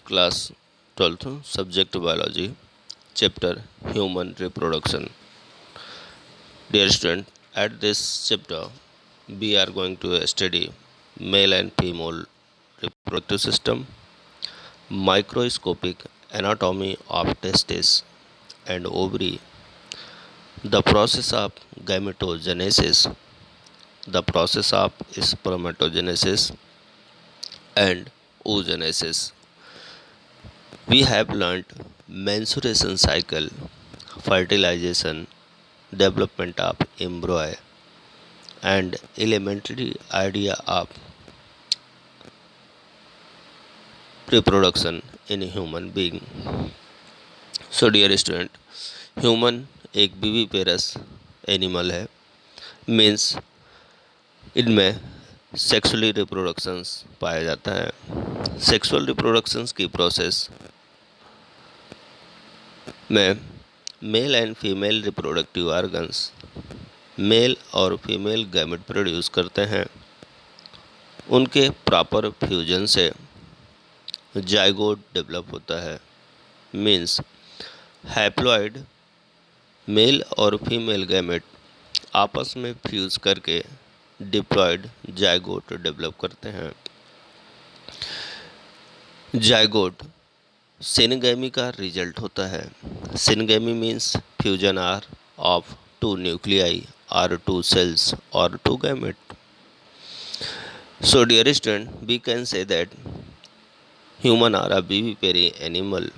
Class 12th, Subject Biology, Chapter Human Reproduction. Dear student, at this chapter, we are going to study male and female reproductive system, microscopic anatomy of testes and ovary, the process of gametogenesis, the process of spermatogenesis and oogenesis. We have learnt menstruation cycle, fertilization, development of embryo, and elementary idea of reproduction in human being. So dear student, human एक viviparous animal है, means इनमें sexually reproductions पाया जाता है। Sexual reproductions की process में male and female reproductive organs male और female gamete produce करते हैं। उनके प्रॉपर फ्यूजन से जाइगोट डेवलप होता है, मीन्स हैप्लॉइड मेल और फीमेल गैमेट आपस में फ्यूज करके डिप्लॉइड जाइगोट डेवलप करते हैं। जाइगोट सिनगैमी का रिजल्ट होता है। Syngamy means fusion or of two nuclei और टू सेल्स और two gamete. So dear student, we can say that human are a vivipary animal,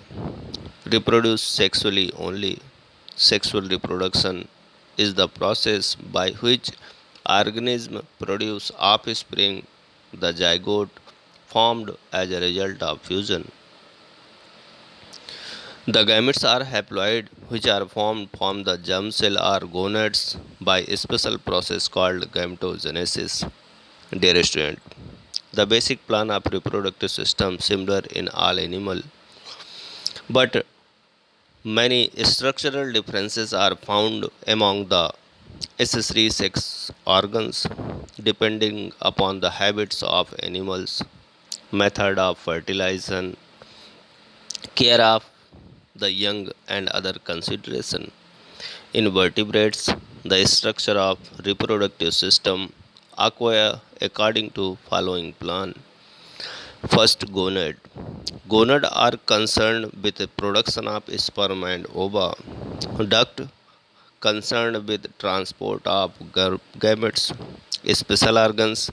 reproduce sexually only. Sexual reproduction is the process by which organism produce offspring, the zygote formed as a result of fusion. The gametes are haploid, which are formed from the germ cell or gonads by a special process called gametogenesis. Dear student, the basic plan of reproductive system similar in all animal, but many structural differences are found among the accessory sex organs depending upon the habits of animals, method of fertilization, care of the young and other consideration. In vertebrates, the structure of reproductive system acquire according to following plan. First, gonad. Gonad are concerned with the production of sperm and ova. Duct concerned with transport of gametes. Special organs,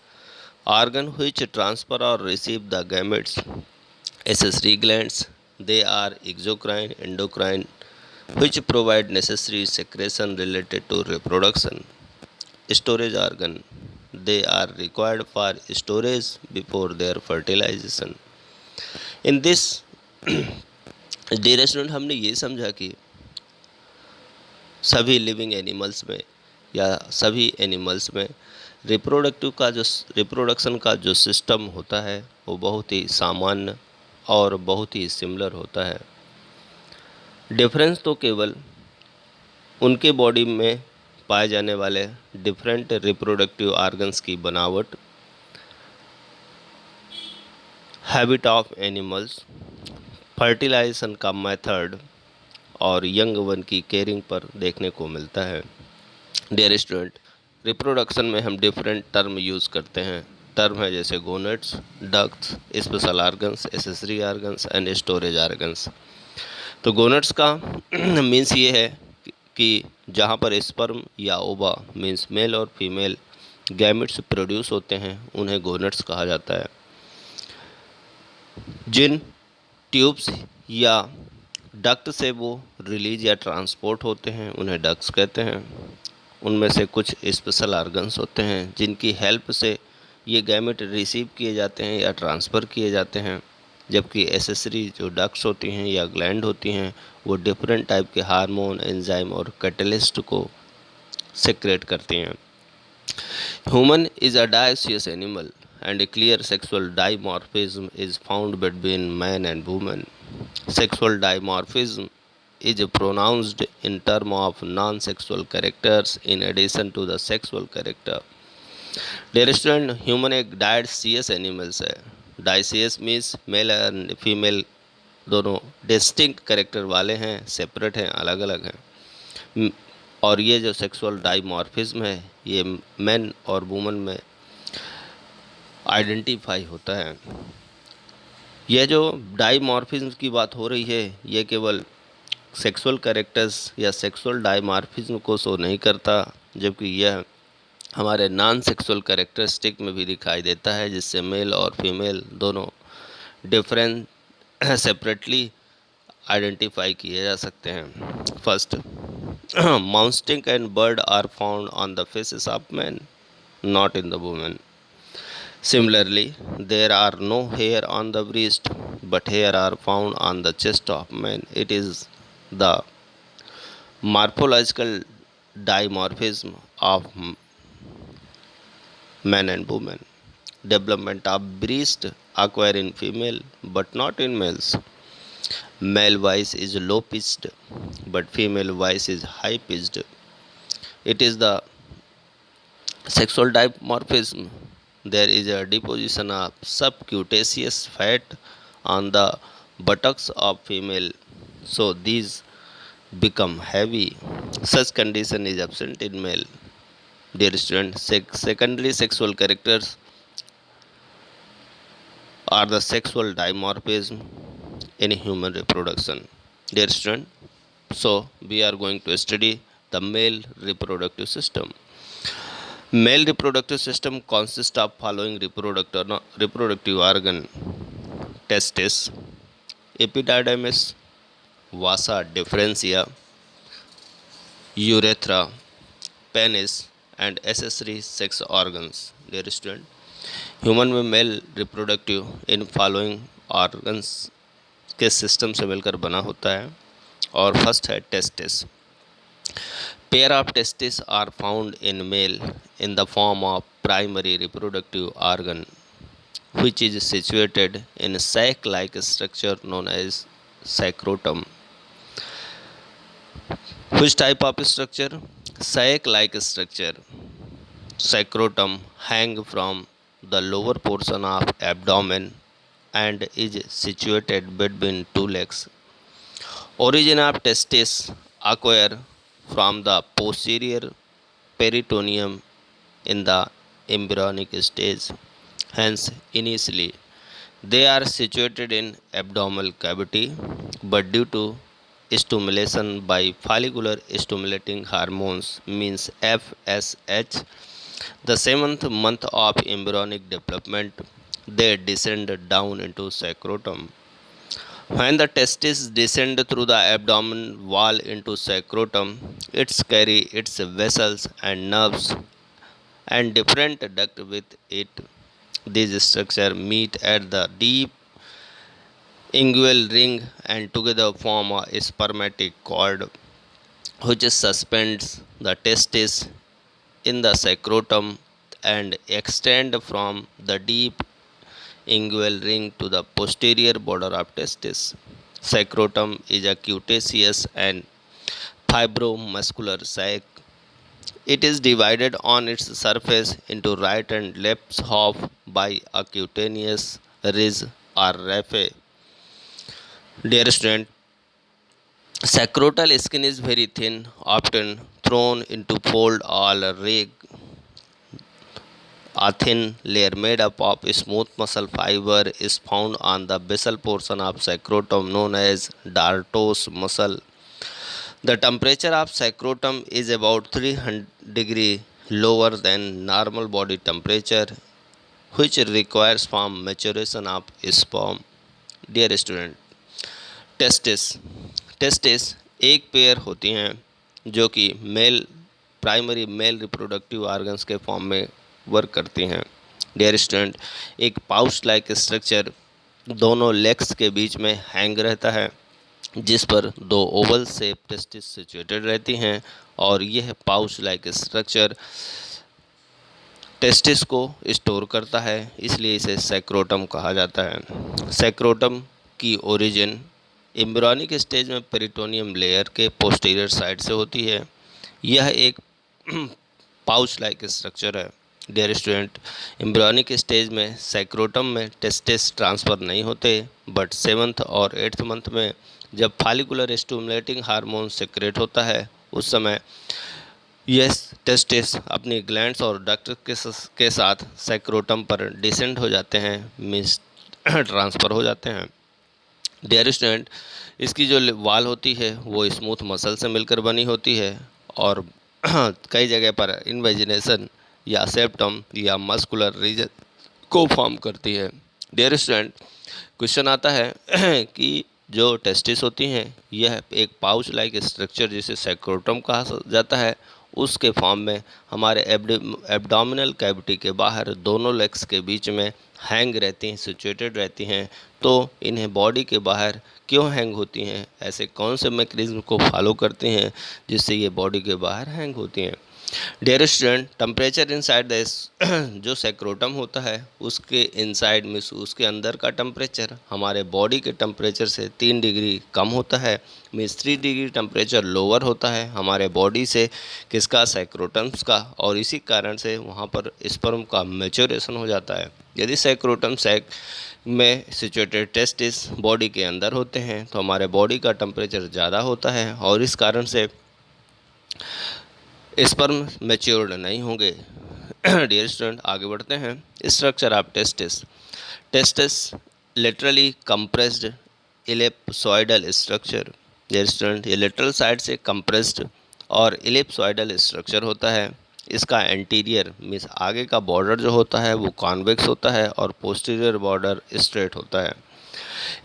organ which transfer or receive the gametes. Accessory glands, they are exocrine, endocrine, which provide necessary secretion related to reproduction. Storage organ, they are required for storage before their fertilization. In this dear student, हमने ये समझा कि सभी living animals में या सभी animals में reproduction का जो सिस्टम होता है वो बहुत ही सामान्य और बहुत ही सिमिलर होता है। डिफरेंस तो केवल उनके बॉडी में पाए जाने वाले डिफरेंट रिप्रोडक्टिव ऑर्गन्स की बनावट, हैबिट ऑफ एनिमल्स, फर्टिलाइजेशन का मेथड और यंग वन की केयरिंग पर देखने को मिलता है। डियर स्टूडेंट, रिप्रोडक्शन में हम डिफरेंट टर्म यूज़ करते हैं। टर्म है जैसे gonads, ducts, special organs, accessory organs and storage organs. तो गोनेट्स का मीन्स ये है कि जहाँ पर स्पर्म या ओवा मीन्स मेल और फीमेल गैमेट्स प्रोड्यूस होते हैं उन्हें गोनेट्स कहा जाता है। जिन ट्यूब्स या डक्ट से वो रिलीज या ट्रांसपोर्ट होते हैं उन्हें डक्ट्स कहते हैं। उनमें से कुछ स्पेशल ऑर्गन्स होते हैं जिनकी हेल्प से ये गैमेट रिसीव किए जाते हैं या ट्रांसफ़र किए जाते हैं, जबकि एसेसरी जो डक्ट्स होती हैं या ग्लैंड होती हैं वो डिफरेंट टाइप के हार्मोन, एंजाइम और कैटलिस्ट को सेक्रेट करती हैं। Human is a dioecious animal and a clear sexual dimorphism is found between man and woman. Sexual dimorphism is pronounced in terms of non-sexual characters in addition to the sexual character. Dear student, human एक dioecious animals है। Dioecious means male and female दोनों distinct character वाले हैं, separate हैं, अलग अलग हैं। म- और ये जो सेक्सुअल डाइमॉर्फिज्म है ये मेन और वुमेन में आइडेंटिफाई होता है। यह जो डाइमॉर्फिज्म की बात हो रही है ये केवल सेक्सुअल कैरेक्टर्स या सेक्सुअल डाइमॉर्फिज्म को शो नहीं करता, जबकि यह हमारे नॉन सेक्सुअल कैरेक्टरिस्टिक में भी दिखाई देता है, जिससे मेल और फीमेल दोनों डिफरेंट सेपरेटली आइडेंटिफाई किए जा सकते हैं। First, moustache and beard are found on the faces of man, not in the woman. Similarly, there are no hair on the breast, but hair are found on the chest of men. It is the morphological dimorphism of men and women. Development of breast acquire in female, but not in males. Male voice is low pitched, but female voice is high pitched. It is the sexual dimorphism. There is a deposition of subcutaneous fat on the buttocks of female, so these become heavy. Such condition is absent in male. Dear student, secondary sexual characters are the sexual dimorphism in human reproduction. Dear student, so we are going to study the male reproductive system. Male reproductive system consists of following reproductive organ: testis, epididymis, vasa differentia, urethra, penis, and accessory sex organs. Dear student, human में male reproductive in following organs के system से मिलकर बना होता है। और first है testis. Pair of testes are found in male in the form of primary reproductive organ, which is situated in sac-like structure known as scrotum. Which type of structure? Sac-like structure. Scrotum hang from the lower portion of abdomen and is situated between two legs. Origin of testes acquire from the posterior peritoneum in the embryonic stage. Hence, initially they are situated in abdominal cavity, but due to stimulation by follicular stimulating hormones means FSH, the seventh month of embryonic development, they descend down into scrotum. When the testes descend through the abdomen wall into scrotum, it carries its vessels and nerves and different duct with it. These structures meet at the deep inguinal ring and together form a spermatic cord which suspends the testis in the scrotum and extend from the deep inguinal ring to the posterior border of testis. Scrotum is a cutaneous and fibromuscular sac. It is divided on its surface into right and left half by a cutaneous ridge or raphe. Dear student, sacrotal skin is very thin, often thrown into fold or rag. A thin layer made up of smooth muscle fiber is found on the basal portion of sacrotum known as dartos muscle. The temperature of scrotum is about 300 degree lower than normal body temperature, which requires for maturation of sperm. Dear student, testis testis एक pair होती हैं जो कि male primary male reproductive organs के form में work करती हैं। Dear student, एक पाउच लाइक स्ट्रक्चर दोनों लेग्स के बीच में हैंग रहता है, जिस पर दो ओवल शेप टेस्टिस सिचुएटेड रहती हैं, और यह पाउच लाइक स्ट्रक्चर टेस्टिस को स्टोर करता है, इसलिए इसे सैक्रोटम कहा जाता है। सैक्रोटम की ओरिजिन एम्ब्रियोनिक स्टेज में पेरिटोनियम लेयर के पोस्टीरियर साइड से होती है। यह एक पाउच लाइक स्ट्रक्चर है डियर स्टूडेंट, एम्ब्रियोनिक स्टेज में सैक्रोटम में टेस्टिस ट्रांसफ़र नहीं होते, बट 7th और 8th मंथ में जब फॉलिकुलर स्टिमुलेटिंग हार्मोन सेक्रेट होता है, उस समय यह टेस्टिस अपनी ग्लैंड्स और डक्ट के साथ सैक्रोटम पर डिसेंड हो जाते हैं, मीन्स ट्रांसफ़र हो जाते हैं। डियर स्टूडेंट, इसकी जो वाल होती है वो स्मूथ मसल से मिलकर बनी होती है और कई जगह पर इन्वेजिनेशन या सेप्टम या मस्कुलर रीजन को फॉर्म करती है। डियर स्टूडेंट, क्वेश्चन आता है कि जो टेस्टिस होती हैं यह एक पाउच लाइक स्ट्रक्चर जिसे सैक्रोटम कहा जाता है, उसके फॉर्म में हमारे एब्डोमिनल कैविटी के बाहर दोनों लेग्स के बीच में हैंग रहती हैं, सिचुएटेड रहती हैं। तो इन्हें बॉडी के बाहर क्यों हैंग होती हैं, ऐसे कौन से मैकेनिज्म को फॉलो करती हैं जिससे ये बॉडी के बाहर हैंग होती हैं? Dear student, temperature inside the जो सैक्रोटम होता है उसके इनसाइड में उसके अंदर का टेम्परेचर हमारे बॉडी के टेम्परेचर से 3 डिग्री कम होता है, मीन्स 3 डिग्री टेम्परेचर लोअर होता है हमारे बॉडी से, किसका? सैक्रोटम्स का। और इसी कारण से वहाँ पर स्पर्म का मैच्योरेशन हो जाता है। यदि सैक्रोटम सैक में सिचुएटेड टेस्टिस बॉडी के अंदर होते हैं तो हमारे बॉडी का टेम्परेचर ज़्यादा होता है और इस कारण से स्पर्म मैच्योर्ड नहीं होंगे। डियर स्टूडेंट, आगे बढ़ते हैं। Structure of testis. Testis literally compressed ellipsoidal structure. Dear student, ये लिटरल साइड से कंप्रेस्ड और इलिप्सॉइडल स्ट्रक्चर होता है। इसका एंटीरियर मीन्स आगे का बॉर्डर जो होता है वो कॉन्वेक्स होता है और पोस्टीरियर बॉर्डर स्ट्रेट होता है।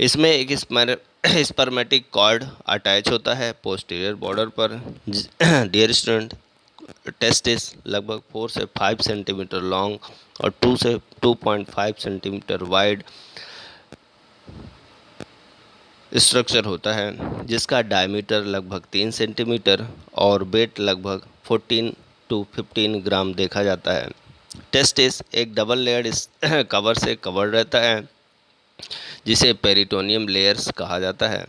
इसमें एक स्पर्मेटिक कॉर्ड अटैच होता है पोस्टीरियर बॉर्डर पर। डियर स्टूडेंट, टेस्टिस लगभग 4 से 5 सेंटीमीटर लॉन्ग और 2 से 2.5 सेंटीमीटर वाइड स्ट्रक्चर होता है, जिसका डायमीटर लगभग 3 सेंटीमीटर और वेट लगभग 14 to 15 ग्राम देखा जाता है। टेस्टिस एक डबल लेयर्ड कवर से कवर्ड रहता है जिसे पेरिटोनियम लेयर्स कहा जाता है।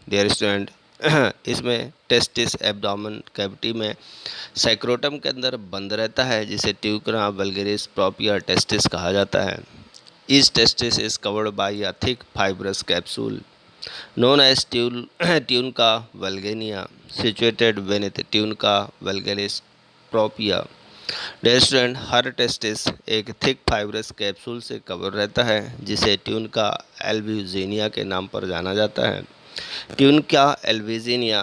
डियर स्टूडेंट, इसमें टेस्टिस एब्डोमेन कैविटी में सैक्रोटम के अंदर बंद रहता है जिसे ट्यूकरा वल्गेरिस प्रोपिया टेस्टिस कहा जाता है। Each testis is covered by a thick fibrous capsule known as Tunica vulgariana situated beneath Tunica vulgaris propria। Restaurant her testis एक थिक फाइब्रस कैप्सूल से कवर रहता है जिसे ट्यूनिका एल्ब्यूजिनिया के नाम पर जाना जाता है। ट्यूनिका एल्ब्यूजिनिया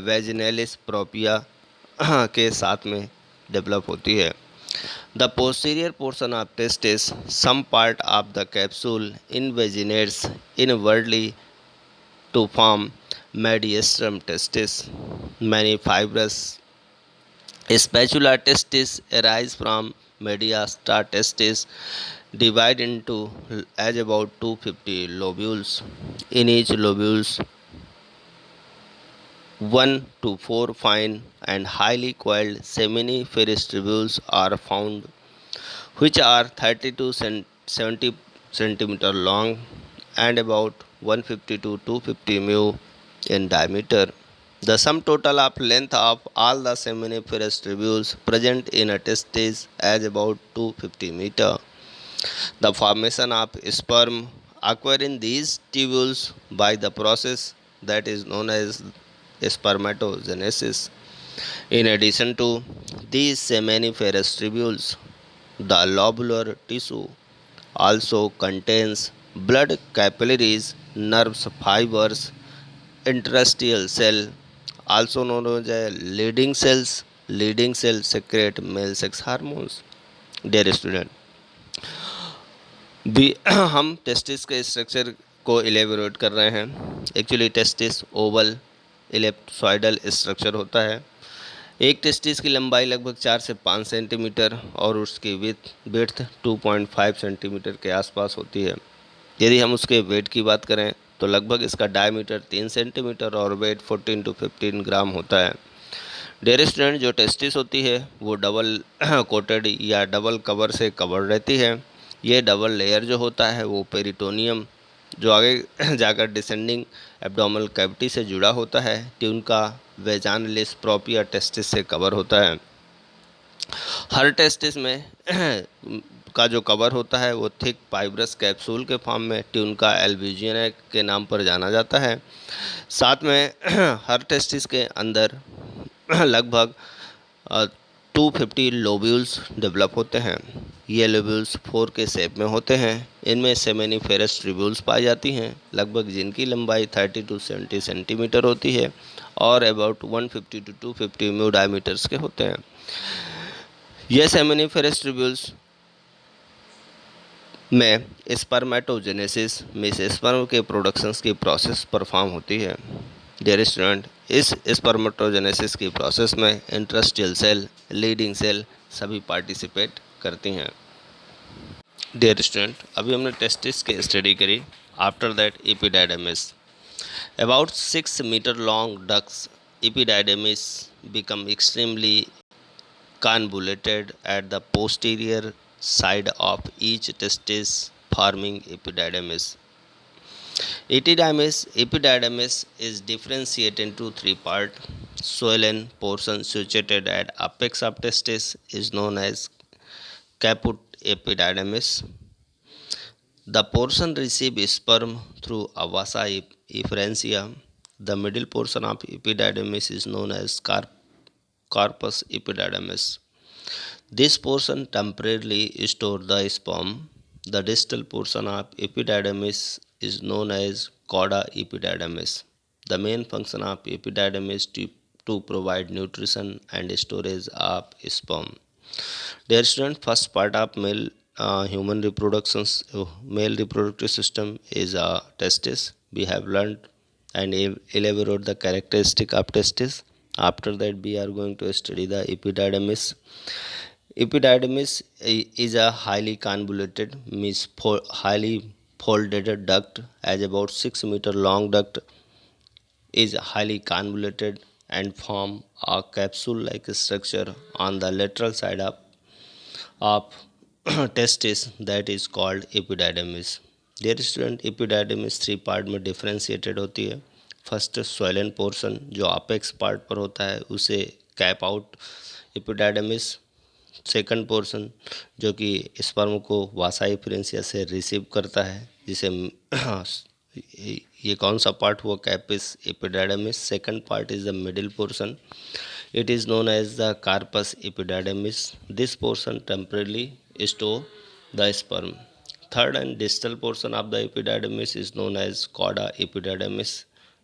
वेजिनेलिस प्रोपिया के साथ में डेवलप होती है। The posterior portion of testis, some part of the capsule invaginates inwardly to form mediastinum testis. Many fibrous spatula testis arise from mediastinum testis, divide into as about 250 lobules. In each lobules, 1 to 4 fine and highly coiled seminiferous tubules are found, which are 30 to 70 centimeter long and about 150 to 250 mu in diameter. The sum total of length of all the seminiferous tubules present in a testis is about 250 meter. The formation of sperm occur in these tubules by the process that is known as spermatogenesis. In addition to these seminiferous tubules, the lobular tissue also contains blood capillaries, nerves, fibers, interstitial cell, also known as leading cells. Leading cells secrete male sex hormones. Dear student, भी हम testis के structure को elaborate कर रहे हैं। Actually testis Oval इलिप्सॉइडल structure होता है। एक टेस्टिस की लंबाई लगभग 4 से 5 सेंटीमीटर और उसकी विड्थ 2.5 सेंटीमीटर के आसपास होती है। यदि हम उसके वेट की बात करें तो लगभग इसका डायमीटर 3 सेंटीमीटर और वेट 14 to 15 ग्राम होता है। डियर स्टूडेंट, जो टेस्टिस होती है वो डबल कोटेड या डबल कवर से कवर रहती है। ये डबल लेयर जो होता है वो पेरिटोनियम जो आगे जाकर डिसेंडिंग एब्डोमिनल कैविटी से जुड़ा होता है, ट्यूनिका वेजानलिस प्रोपिया टेस्टिस से कवर होता है। हर टेस्टिस में का जो कवर होता है वो थिक फाइब्रस कैप्सूल के फॉर्म में ट्यूनका एल्ब्यूजिना के नाम पर जाना जाता है। साथ में हर टेस्टिस के अंदर लगभग 250 लोब्यूल्स डेवलप होते हैं। ये लोब्यूल्स 4 के शेप में होते हैं। इनमें सेमिनिफेरस ट्यूब्यूल्स पाई जाती हैं, लगभग जिनकी लंबाई 30 टू 70 सेंटीमीटर होती है और अबाउट 150 टू 250 म्यू डायमीटर्स के होते हैं। ये सेमिनिफेरस ट्यूब्यूल्स में स्पर्मेटोजेनेसिस में स्पर्म के प्रोडक्शंस की प्रोसेस परफॉर्म होती है। डियर स्टूडेंट, इस स्पर्मेटोजेनेसिस की प्रोसेस में इंटरस्टियल सेल, लीडिंग सेल सभी पार्टिसिपेट करती हैं। डियर स्टूडेंट, अभी हमने टेस्टिस की स्टडी करी। After that epididymis, about 6 metre long ducts epididymis become extremely convoluted at the posterior side of each testis, forming epididymis. Epididymis is differentiated into three parts. Swollen portion situated at apex of testis is known as caput epididymis. The portion receives sperm through a vasa efferentia. The middle portion of epididymis is known as corpus epididymis. This portion temporarily stores the sperm. The distal portion of epididymis is known as cauda epididymis. The main function of epididymis to provide nutrition and storage of sperm. Dear student, first part of human male reproductive system is testis. We have learned and elaborate the characteristic of testis. After that, we are going to study the epididymis. Epididymis is a highly convoluted, means highly folded duct, as about 6 meter long duct is highly convoluted and form a capsule-like structure on the lateral side of testis that is called epididymis. Dear student, epididymis 3 part में differentiated होती है। First swollen portion जो apex part पर होता है उसे cap out epididymis. Second portion जो कि स्पर्म को वासा एफरेंसिया से रिसीव करता है, जिसे ये कौन सा पार्ट हुआ, caput epididymis. Second part is the middle portion, it is known as the carpus epididymis. This portion temporarily store the sperm. Third and distal portion of the epididymis is known as cauda epididymis.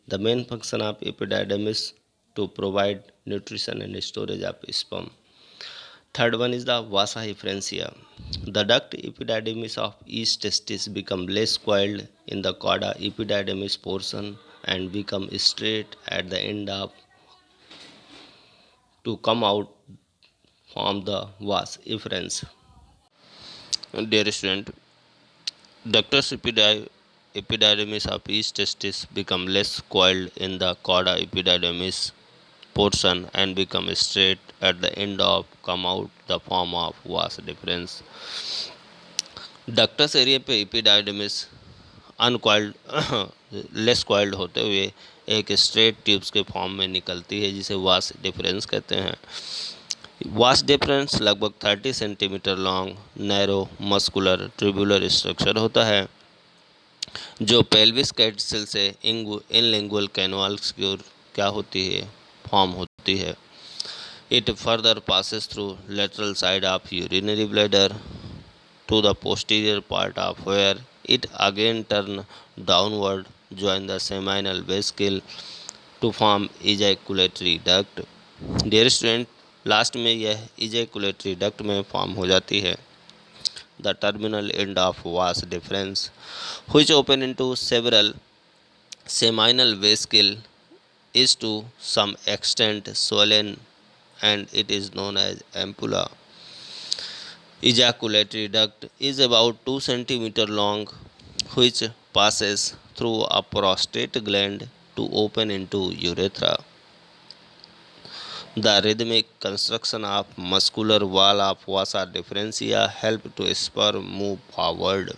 The main function of epididymis to provide nutrition and storage of sperm. Third one is the vasa efferentia. The duct epididymis of each testis become less coiled in the cauda epididymis portion and become straight at the end of to come out from the vas efferens. Dear student, ductus epididymis of each testis become less coiled in the cauda epididymis portion and become straight at the end of come out the form of vas deferens. Ductus area पे epididymis uncoiled less coiled होते हुए एक straight tubes के form में निकलती है, जिसे vas deferens कहते हैं। वास डिफरेंस लगभग 30 centimetre long narrow muscular tubular structure होता है जो पेल्विस कैटसेल से इनलिंगुअल कैनवाल्स की ओर क्या होती है, फॉर्म होती है। It further passes through lateral side of urinary bladder to the posterior part of where it again turn downward, join the seminal vesicle to form ejaculatory duct. Dear student, last में यह ejaculatory duct में form हो जाती है। The terminal end of vas deferens, which open into several seminal vesicle, is to some extent swollen and it is known as ampulla. Ejaculatory duct is about 2 centimeter long, which passes through a prostate gland to open into urethra. The rhythmic construction of muscular wall of vasa deferentia help to sperm move forward.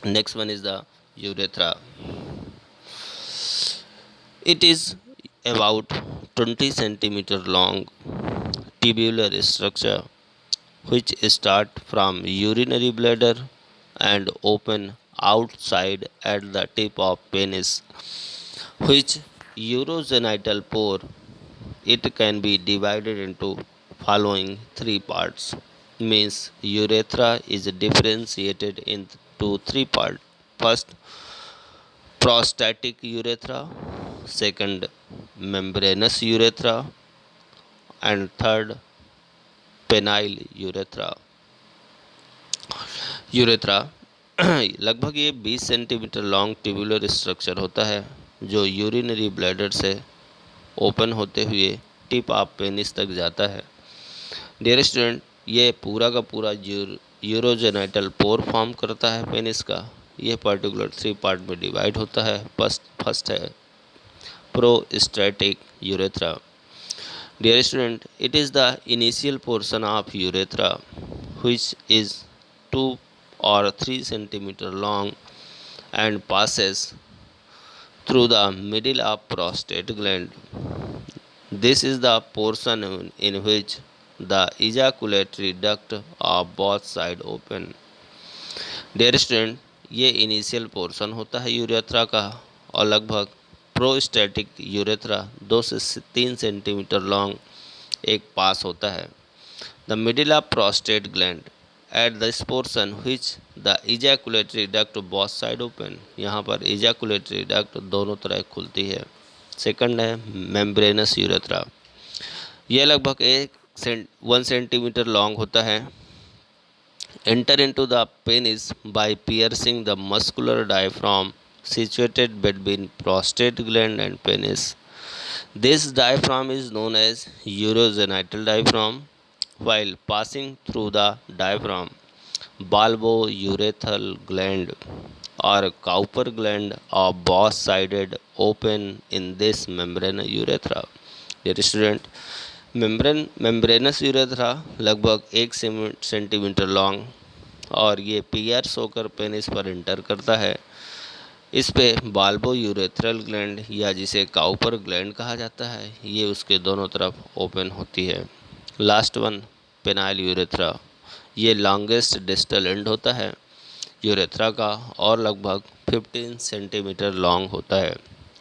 Next one is the urethra. It is about 20 centimeter long tubular structure which start from urinary bladder and open outside at the tip of penis, which urogenital pore. It can be divided into following three parts. Means urethra is differentiated into three parts. First, prostatic urethra, second, membranous urethra, and third, penile urethra. Urethra लगभग ये 20 centimetre long tubular structure होता है जो urinary bladder से open होते हुए tip of penis तक जाता है। डियर स्टूडेंट, ये पूरा का पूरा यूरोजेनाइटल पोर फॉर्म करता है पेनिस का। ये पर्टिकुलर थ्री पार्ट में डिवाइड होता है। फर्स्ट है prostatic urethra. Dear student, it is the initial portion of urethra which is 2 or 3 centimeter long and passes through the middle of prostate gland. This is the portion in which the ejaculatory duct of both side open. Dear student, ये initial portion होता है urethra का और लगभग prostatic urethra 2 से 3 centimetre long एक पास होता है। The middle of prostate gland at this portion which the ejaculatory duct both side open. यहाँ पर ejaculatory duct दोनों तरह खुलती है। सेकंड है membranous urethra। यह लगभग 1 सेंटीमीटर लॉन्ग होता है। Enter into the penis by piercing the muscular diaphragm situated between prostate gland and penis. This diaphragm is known as urogenital diaphragm. While passing through the diaphragm, bulbourethral gland or Cowper gland are both sided open in this membranous urethra. Dear student, membranous urethra लगभग 1 centimetre long और ये piers होकर penis पर inter करता है। इस पे बाल्बोयूरेथ्रल gland या जिसे काउपर ग्लैंड कहा जाता है, ये उसके दोनों तरफ ओपन होती है। Last one penile urethra. ये लॉन्गेस्ट डिस्टल एंड होता है यूरेथ्रा का और लगभग 15 सेंटीमीटर लॉन्ग होता है।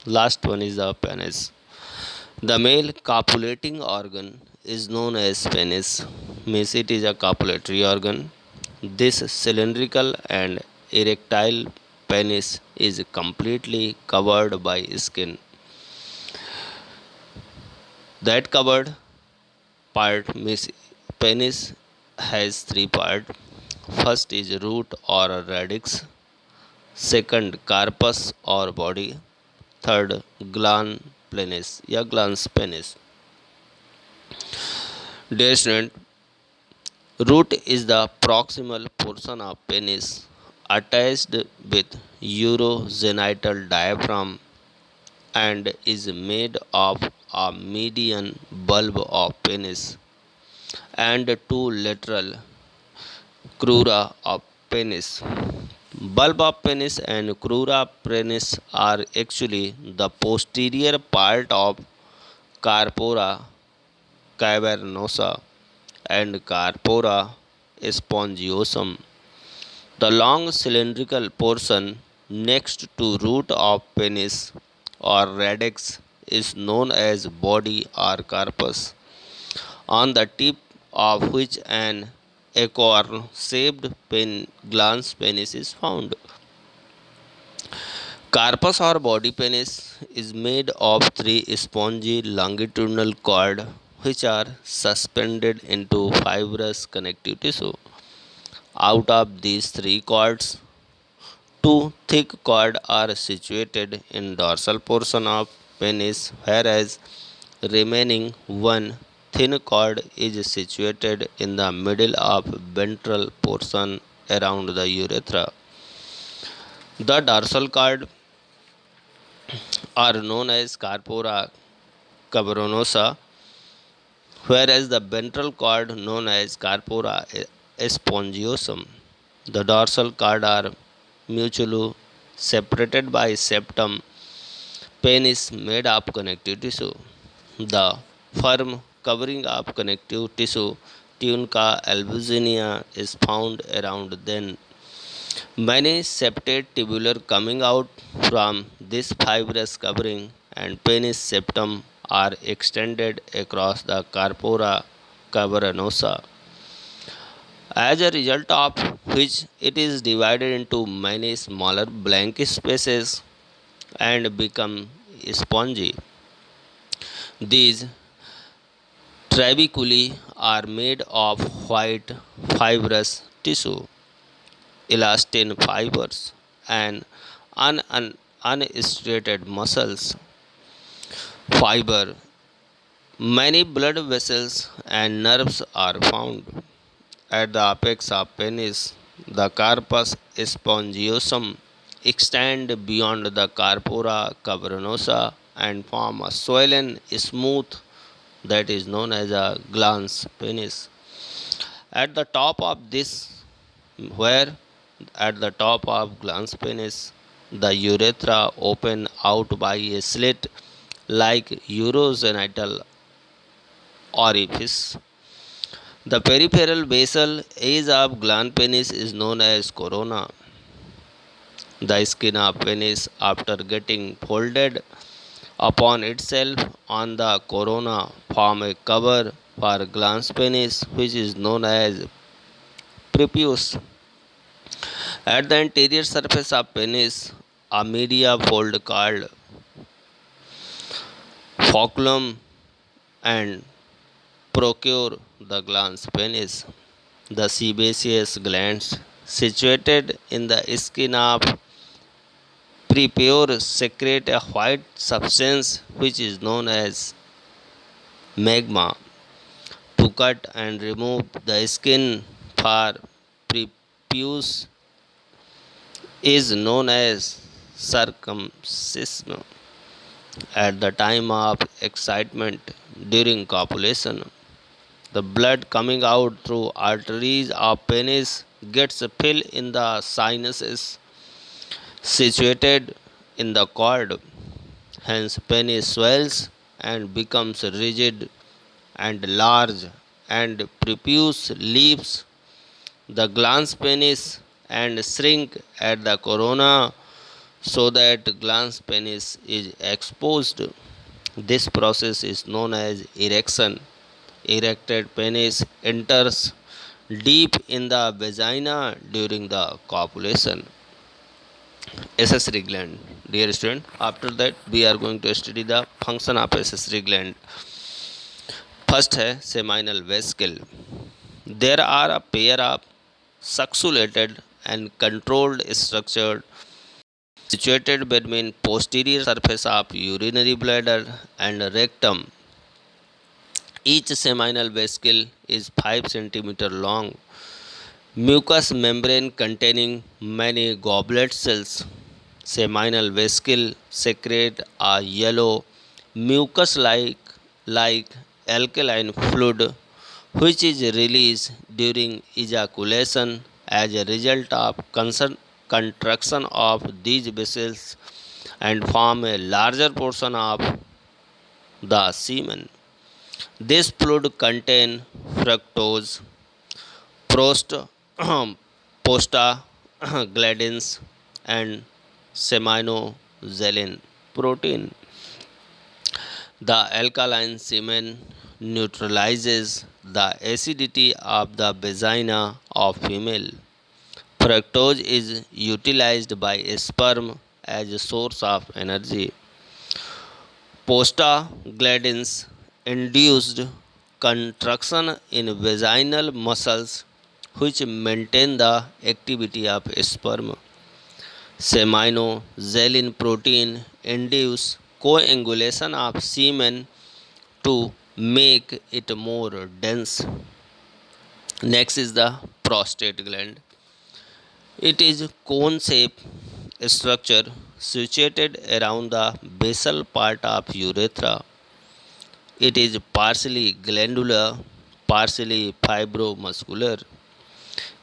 Last one is the penis. The male copulating organ is known as penis. Means it is a copulatory organ. This cylindrical and erectile penis is completely covered by skin. That covered part means penis has three parts. First is root or radix. Second carpus or body. Third glans penis या glans penis. Dear student, root is the proximal portion of penis attached with urogenital diaphragm and is made of a median bulb of penis and two lateral crura of penis. Bulb of penis and crura of penis are actually the posterior part of corpora cavernosa and corpora spongiosum. The long cylindrical portion next to root of penis or radix is known as body or corpus, on the tip of which an acorn-shaped glans penis is found. Corpus or body penis is made of three spongy longitudinal cords which are suspended into fibrous connective tissue. Out of these three cords, two thick cords are situated in dorsal portion of penis, whereas remaining one thin cord is situated in the middle of ventral portion around the urethra. The dorsal cord are known as corpora cavernosa, whereas the ventral cord known as corpora spongiosum. The dorsal cord are mutually separated by septum. Penis made of connective tissue. The firm covering up connective tissue. Tunica albuginea is found around then. Many septate tubular coming out from this fibrous covering and penis septum are extended across the corpora cavernosa, as a result of which it is divided into many smaller blank spaces and become spongy. These trabeculae are made of white fibrous tissue, elastin fibers, and unstriated muscles fiber. Many blood vessels and nerves are found at the apex of penis. The corpus spongiosum extend beyond the corpora cavernosa and form a swollen, smooth that is known as a glans penis. At the top of this, where at the top of glans penis, the urethra open out by a slit like urogenital orifice. The peripheral basal edge of gland penis is known as corona. The skin of penis, after getting folded upon itself on the corona, form a cover for glans penis, which is known as prepuce. At the anterior surface of penis, a media fold called flocculum and procure the glans penis. The sebaceous glands situated in the skin of prepure secrete a white substance which is known as magma. To cut and remove the skin for prepuce is known as circumcision. At the time of excitement during copulation, the blood coming out through arteries of penis gets filled in the sinuses situated in the cord. Hence, penis swells and becomes rigid and large, and prepuce leaves the glans penis and shrink at the corona so that glans penis is exposed. This process is known as erection. Erected penis enters deep in the vagina during the copulation. Accessory gland. Dear student, after that we are going to study the function of accessory gland. First है seminal vesicle. There are a pair of succulated and controlled structures situated between posterior surface of urinary bladder and rectum. Each seminal vesicle is 5 cm long, mucous membrane containing many goblet cells. Seminal vesicle secrete a yellow mucus like alkaline fluid which is released during ejaculation as a result of contraction of these vessels and form a larger portion of the semen. This fluid contains fructose, prost, prostaglandins, and seminoxylin protein. The alkaline semen neutralizes the acidity of the vagina of female. Fructose is utilized by sperm as a source of energy. Prostaglandins induced contraction in vaginal muscles which maintain the activity of sperm. Seminoxylin protein induce coagulation of semen to make it more dense. Next is the prostate gland. It is cone-shaped structure situated around the basal part of urethra. It is partially glandular, partially fibromuscular.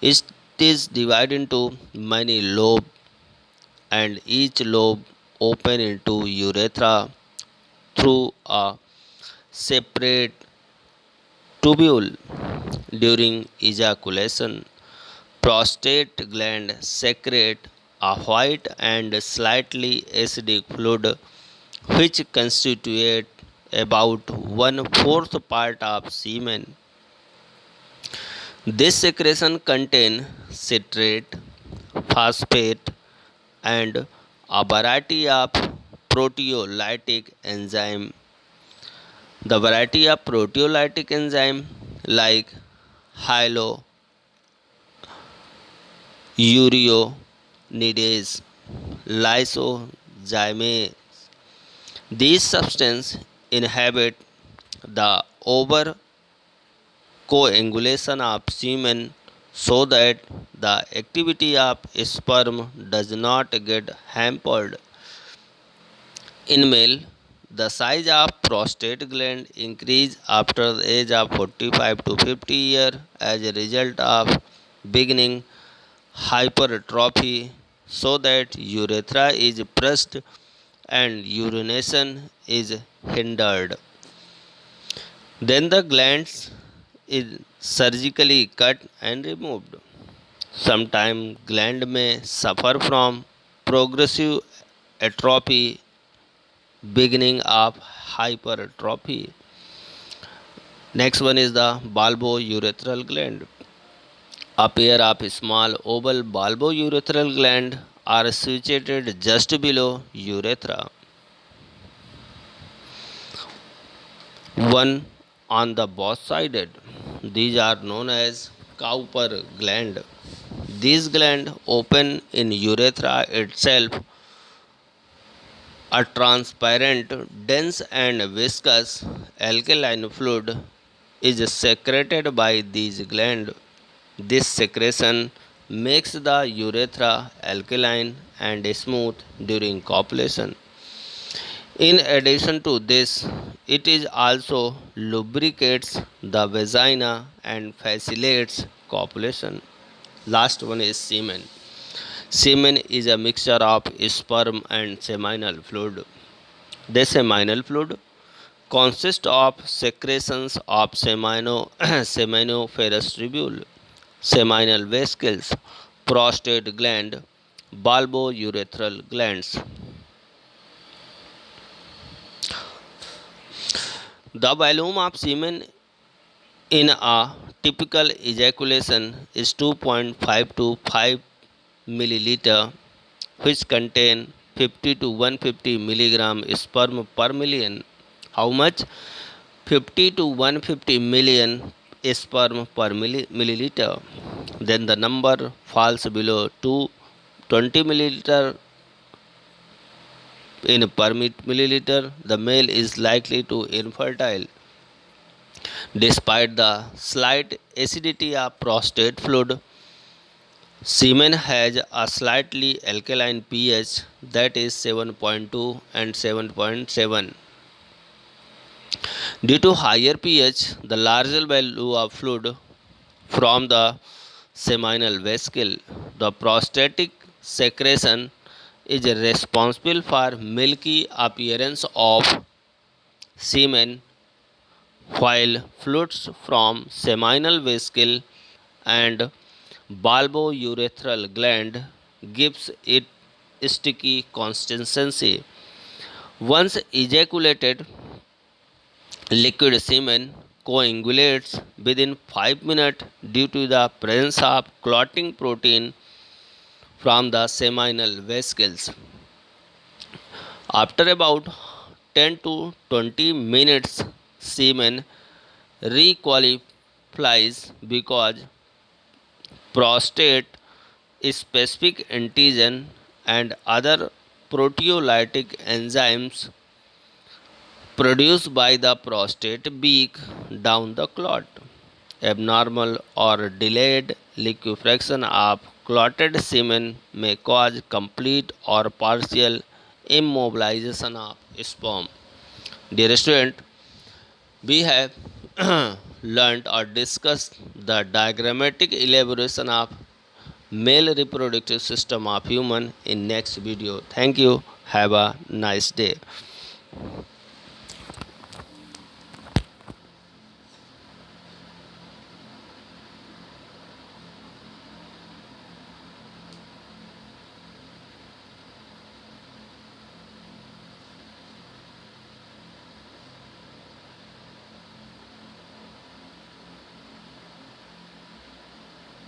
It is divided into many lobes and each lobe open into urethra through a separate tubule. During ejaculation, prostate gland secrete a white and slightly acidic fluid which constitute about one fourth part of semen. This secretion contains citrate, phosphate, and a variety of proteolytic enzyme. The variety of proteolytic enzyme like hyaluronidase, lysozyme. These substances inhibit the over coagulation of semen so that the activity of sperm does not get hampered. In male, the size of prostate gland increase after the age of 45 to 50 years as a result of beginning hypertrophy so that urethra is pressed and urination is hindered. Then the glands is surgically cut and removed. Sometimes gland may suffer from progressive atrophy beginning of hypertrophy. Next one is the bulbourethral gland. A pair of small oval bulbourethral gland are situated just below urethra. One on the both sided. These are known as Cowper gland. These glands open in urethra itself. A transparent, dense and viscous alkaline fluid is secreted by these glands. This secretion makes the urethra alkaline and smooth during copulation. In addition to this, it is also lubricates the vagina and facilitates copulation. Last one is semen. Semen is a mixture of sperm and seminal fluid. The seminal fluid consists of secretions of seminiferous tubule, seminal vesicles, prostate gland, bulbourethral glands. The volume of semen in a typical ejaculation is 2.5 to 5 milliliter, which contain 50 to 150 milligram sperm per million. How much? 50 to 150 million sperm per milliliter. Then the number falls below 220 milliliter in per milliliter. The male is likely to infertile. Despite the slight acidity of prostate fluid, semen has a slightly alkaline pH that is 7.2 and 7.7. Due to higher pH, the larger value of fluid from the seminal vesicle, the prostatic secretion is responsible for milky appearance of semen, while fluids from seminal vesicle and bulbourethral gland gives it sticky consistency. Once ejaculated, liquid semen coagulates within 5 minutes due to the presence of clotting protein from the seminal vesicles. After about 10 to 20 minutes, semen requalifies because prostate specific antigen and other proteolytic enzymes produced by the prostate break down the clot. Abnormal or delayed liquefaction of clotted semen may cause complete or partial immobilization of sperm. Dear student, we have learned or discussed the diagrammatic elaboration of male reproductive system of human in next video. Thank you. Have a nice day.